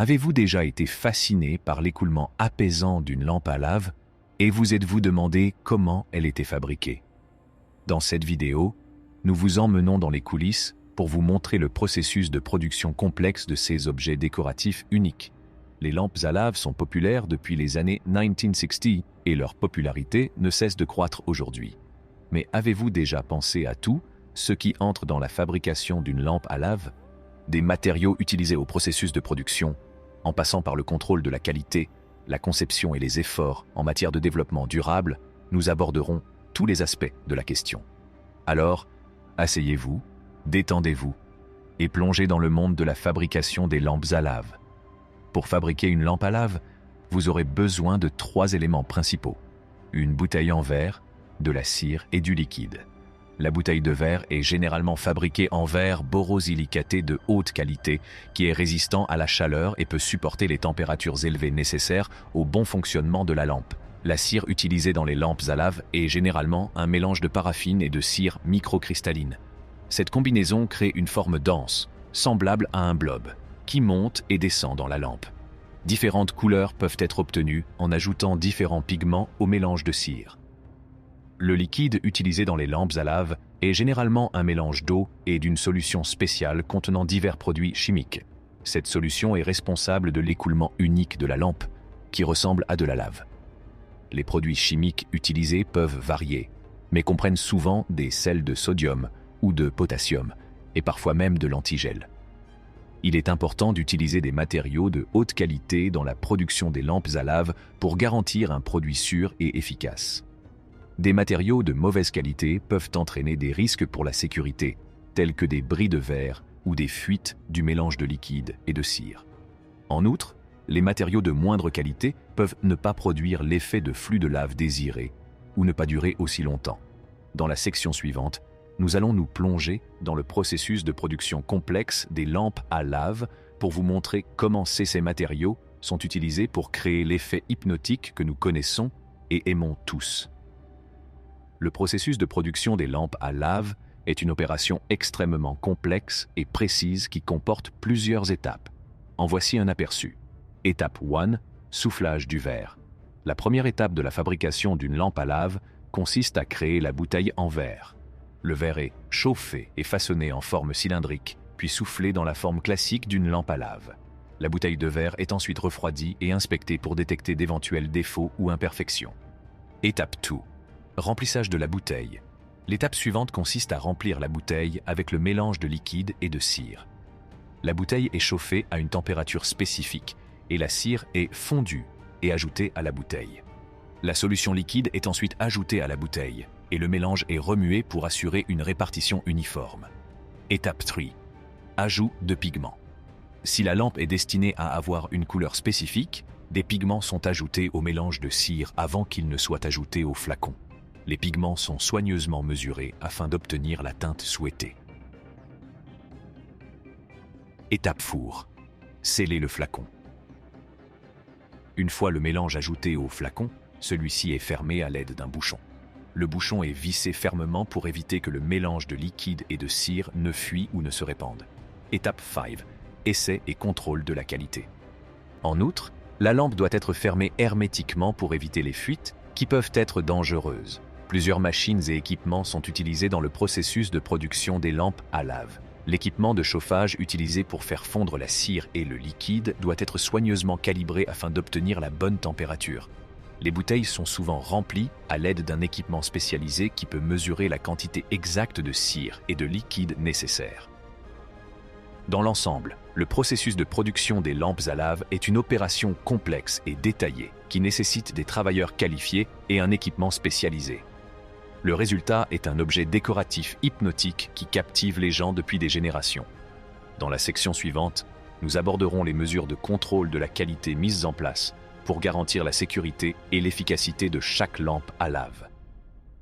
Avez-vous déjà été fasciné par l'écoulement apaisant d'une lampe à lave et vous êtes-vous demandé comment elle était fabriquée? Dans cette vidéo, nous vous emmenons dans les coulisses pour vous montrer le processus de production complexe de ces objets décoratifs uniques. Les lampes à lave sont populaires depuis les années 1960 et leur popularité ne cesse de croître aujourd'hui. Mais avez-vous déjà pensé à tout ce qui entre dans la fabrication d'une lampe à lave? Des matériaux utilisés au processus de production, en passant par le contrôle de la qualité, la conception et les efforts en matière de développement durable, nous aborderons tous les aspects de la question. Alors, asseyez-vous, détendez-vous et plongez dans le monde de la fabrication des lampes à lave. Pour fabriquer une lampe à lave, vous aurez besoin de 3 éléments principaux: une bouteille en verre, de la cire et du liquide. La bouteille de verre est généralement fabriquée en verre borosilicaté de haute qualité qui est résistant à la chaleur et peut supporter les températures élevées nécessaires au bon fonctionnement de la lampe. La cire utilisée dans les lampes à lave est généralement un mélange de paraffine et de cire microcristalline. Cette combinaison crée une forme dense, semblable à un blob, qui monte et descend dans la lampe. Différentes couleurs peuvent être obtenues en ajoutant différents pigments au mélange de cire. Le liquide utilisé dans les lampes à lave est généralement un mélange d'eau et d'une solution spéciale contenant divers produits chimiques. Cette solution est responsable de l'écoulement unique de la lampe, qui ressemble à de la lave. Les produits chimiques utilisés peuvent varier, mais comprennent souvent des sels de sodium ou de potassium, et parfois même de l'antigel. Il est important d'utiliser des matériaux de haute qualité dans la production des lampes à lave pour garantir un produit sûr et efficace. Des matériaux de mauvaise qualité peuvent entraîner des risques pour la sécurité, tels que des bris de verre ou des fuites du mélange de liquide et de cire. En outre, les matériaux de moindre qualité peuvent ne pas produire l'effet de flux de lave désiré ou ne pas durer aussi longtemps. Dans la section suivante, nous allons nous plonger dans le processus de production complexe des lampes à lave pour vous montrer comment ces matériaux sont utilisés pour créer l'effet hypnotique que nous connaissons et aimons tous. Le processus de production des lampes à lave est une opération extrêmement complexe et précise qui comporte plusieurs étapes. En voici un aperçu. Étape 1, soufflage du verre. La première étape de la fabrication d'une lampe à lave consiste à créer la bouteille en verre. Le verre est chauffé et façonné en forme cylindrique, puis soufflé dans la forme classique d'une lampe à lave. La bouteille de verre est ensuite refroidie et inspectée pour détecter d'éventuels défauts ou imperfections. Étape 2. Remplissage de la bouteille. L'étape suivante consiste à remplir la bouteille avec le mélange de liquide et de cire. La bouteille est chauffée à une température spécifique et la cire est fondue et ajoutée à la bouteille. La solution liquide est ensuite ajoutée à la bouteille et le mélange est remué pour assurer une répartition uniforme. Étape 3. Ajout de pigments. Si la lampe est destinée à avoir une couleur spécifique, des pigments sont ajoutés au mélange de cire avant qu'ils ne soient ajoutés au flacon. Les pigments sont soigneusement mesurés afin d'obtenir la teinte souhaitée. Étape four. Sceller le flacon. Une fois le mélange ajouté au flacon, celui-ci est fermé à l'aide d'un bouchon. Le bouchon est vissé fermement pour éviter que le mélange de liquide et de cire ne fuit ou ne se répande. Étape 5. Essai et contrôle de la qualité. En outre, la lampe doit être fermée hermétiquement pour éviter les fuites qui peuvent être dangereuses. Plusieurs machines et équipements sont utilisés dans le processus de production des lampes à lave. L'équipement de chauffage utilisé pour faire fondre la cire et le liquide doit être soigneusement calibré afin d'obtenir la bonne température. Les bouteilles sont souvent remplies à l'aide d'un équipement spécialisé qui peut mesurer la quantité exacte de cire et de liquide nécessaire. Dans l'ensemble, le processus de production des lampes à lave est une opération complexe et détaillée qui nécessite des travailleurs qualifiés et un équipement spécialisé. Le résultat est un objet décoratif hypnotique qui captive les gens depuis des générations. Dans la section suivante, nous aborderons les mesures de contrôle de la qualité mises en place pour garantir la sécurité et l'efficacité de chaque lampe à lave.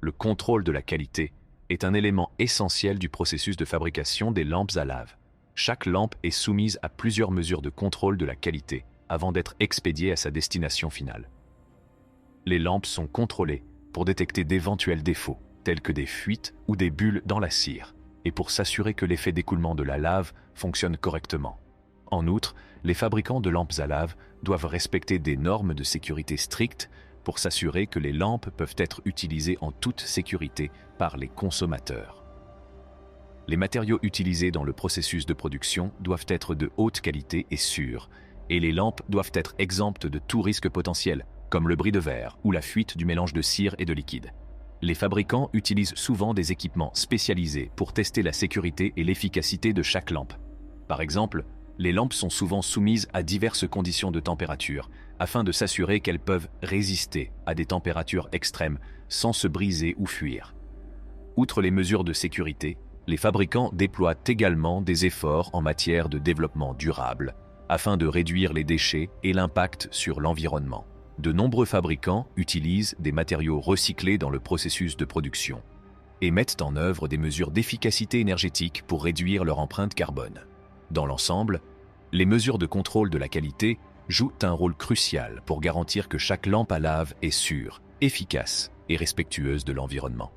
Le contrôle de la qualité est un élément essentiel du processus de fabrication des lampes à lave. Chaque lampe est soumise à plusieurs mesures de contrôle de la qualité avant d'être expédiée à sa destination finale. Les lampes sont contrôlées pour détecter d'éventuels défauts, tels que des fuites ou des bulles dans la cire, et pour s'assurer que l'effet d'écoulement de la lave fonctionne correctement. En outre, les fabricants de lampes à lave doivent respecter des normes de sécurité strictes pour s'assurer que les lampes peuvent être utilisées en toute sécurité par les consommateurs. Les matériaux utilisés dans le processus de production doivent être de haute qualité et sûrs, et les lampes doivent être exemptes de tout risque potentiel, comme le bris de verre ou la fuite du mélange de cire et de liquide. Les fabricants utilisent souvent des équipements spécialisés pour tester la sécurité et l'efficacité de chaque lampe. Par exemple, les lampes sont souvent soumises à diverses conditions de température, afin de s'assurer qu'elles peuvent résister à des températures extrêmes sans se briser ou fuir. Outre les mesures de sécurité, les fabricants déploient également des efforts en matière de développement durable, afin de réduire les déchets et l'impact sur l'environnement. De nombreux fabricants utilisent des matériaux recyclés dans le processus de production et mettent en œuvre des mesures d'efficacité énergétique pour réduire leur empreinte carbone. Dans l'ensemble, les mesures de contrôle de la qualité jouent un rôle crucial pour garantir que chaque lampe à lave est sûre, efficace et respectueuse de l'environnement.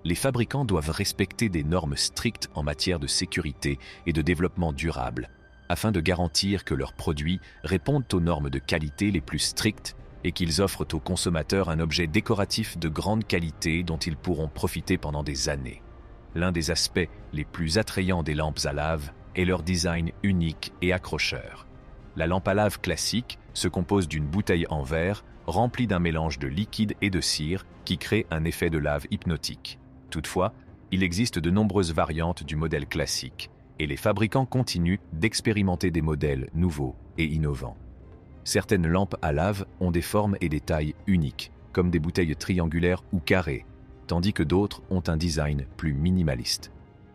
Les fabricants doivent respecter des normes strictes en matière de sécurité et de développement durable, afin de garantir que leurs produits répondent aux normes de qualité les plus strictes et qu'ils offrent aux consommateurs un objet décoratif de grande qualité dont ils pourront profiter pendant des années. L'un des aspects les plus attrayants des lampes à lave est leur design unique et accrocheur. La lampe à lave classique se compose d'une bouteille en verre remplie d'un mélange de liquide et de cire qui crée un effet de lave hypnotique. Toutefois, il existe de nombreuses variantes du modèle classique et les fabricants continuent d'expérimenter des modèles nouveaux et innovants. Certaines lampes à lave ont des formes et des tailles uniques, comme des bouteilles triangulaires ou carrées, tandis que d'autres ont un design plus minimaliste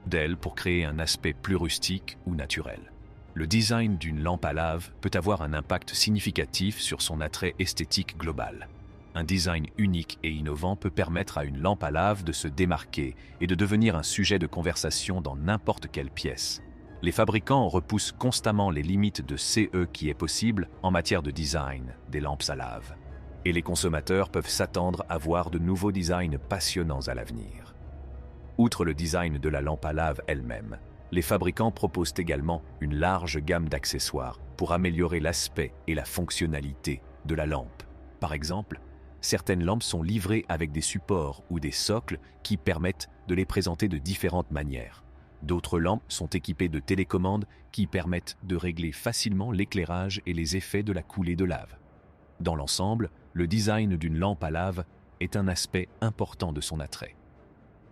d'elles pour créer un aspect plus rustique ou naturel. Le design d'une lampe à lave peut avoir un impact significatif sur son attrait esthétique global. Un design unique et innovant peut permettre à une lampe à lave de se démarquer et de devenir un sujet de conversation dans n'importe quelle pièce. Les fabricants repoussent constamment les limites de ce qui est possible en matière de design des lampes à lave. Et les consommateurs peuvent s'attendre à voir de nouveaux designs passionnants à l'avenir. Outre le design de la lampe à lave elle-même, les fabricants proposent également une large gamme d'accessoires pour améliorer l'aspect et la fonctionnalité de la lampe. Par exemple, certaines lampes sont livrées avec des supports ou des socles qui permettent de les présenter de différentes manières. D'autres lampes sont équipées de télécommandes qui permettent de régler facilement l'éclairage et les effets de la coulée de lave. Dans l'ensemble, le design d'une lampe à lave est un aspect important de son attrait.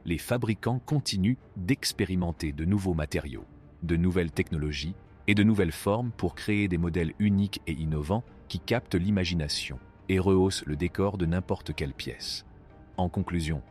Les fabricants continuent d'expérimenter de nouveaux matériaux, de nouvelles technologies et de nouvelles formes pour créer des modèles uniques et innovants qui captent l'imagination et rehaussent le décor de n'importe quelle pièce. En conclusion,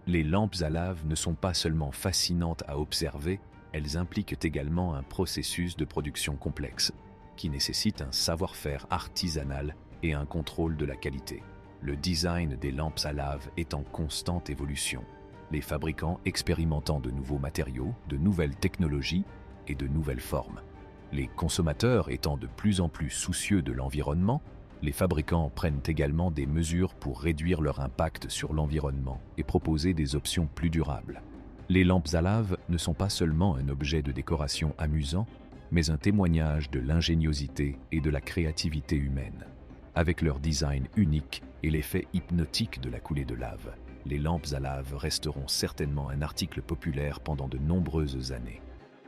les lampes à lave ne sont pas seulement fascinantes à observer, elles impliquent également un processus de production complexe qui nécessite un savoir-faire artisanal et un contrôle de la qualité. Le design des lampes à lave est en constante évolution, les fabricants expérimentant de nouveaux matériaux, de nouvelles technologies et de nouvelles formes. Les consommateurs étant de plus en plus soucieux de l'environnement, les fabricants prennent également des mesures pour réduire leur impact sur l'environnement et proposer des options plus durables. Les lampes à lave ne sont pas seulement un objet de décoration amusant, mais un témoignage de l'ingéniosité et de la créativité humaine. Avec leur design unique et l'effet hypnotique de la coulée de lave, les lampes à lave resteront certainement un article populaire pendant de nombreuses années.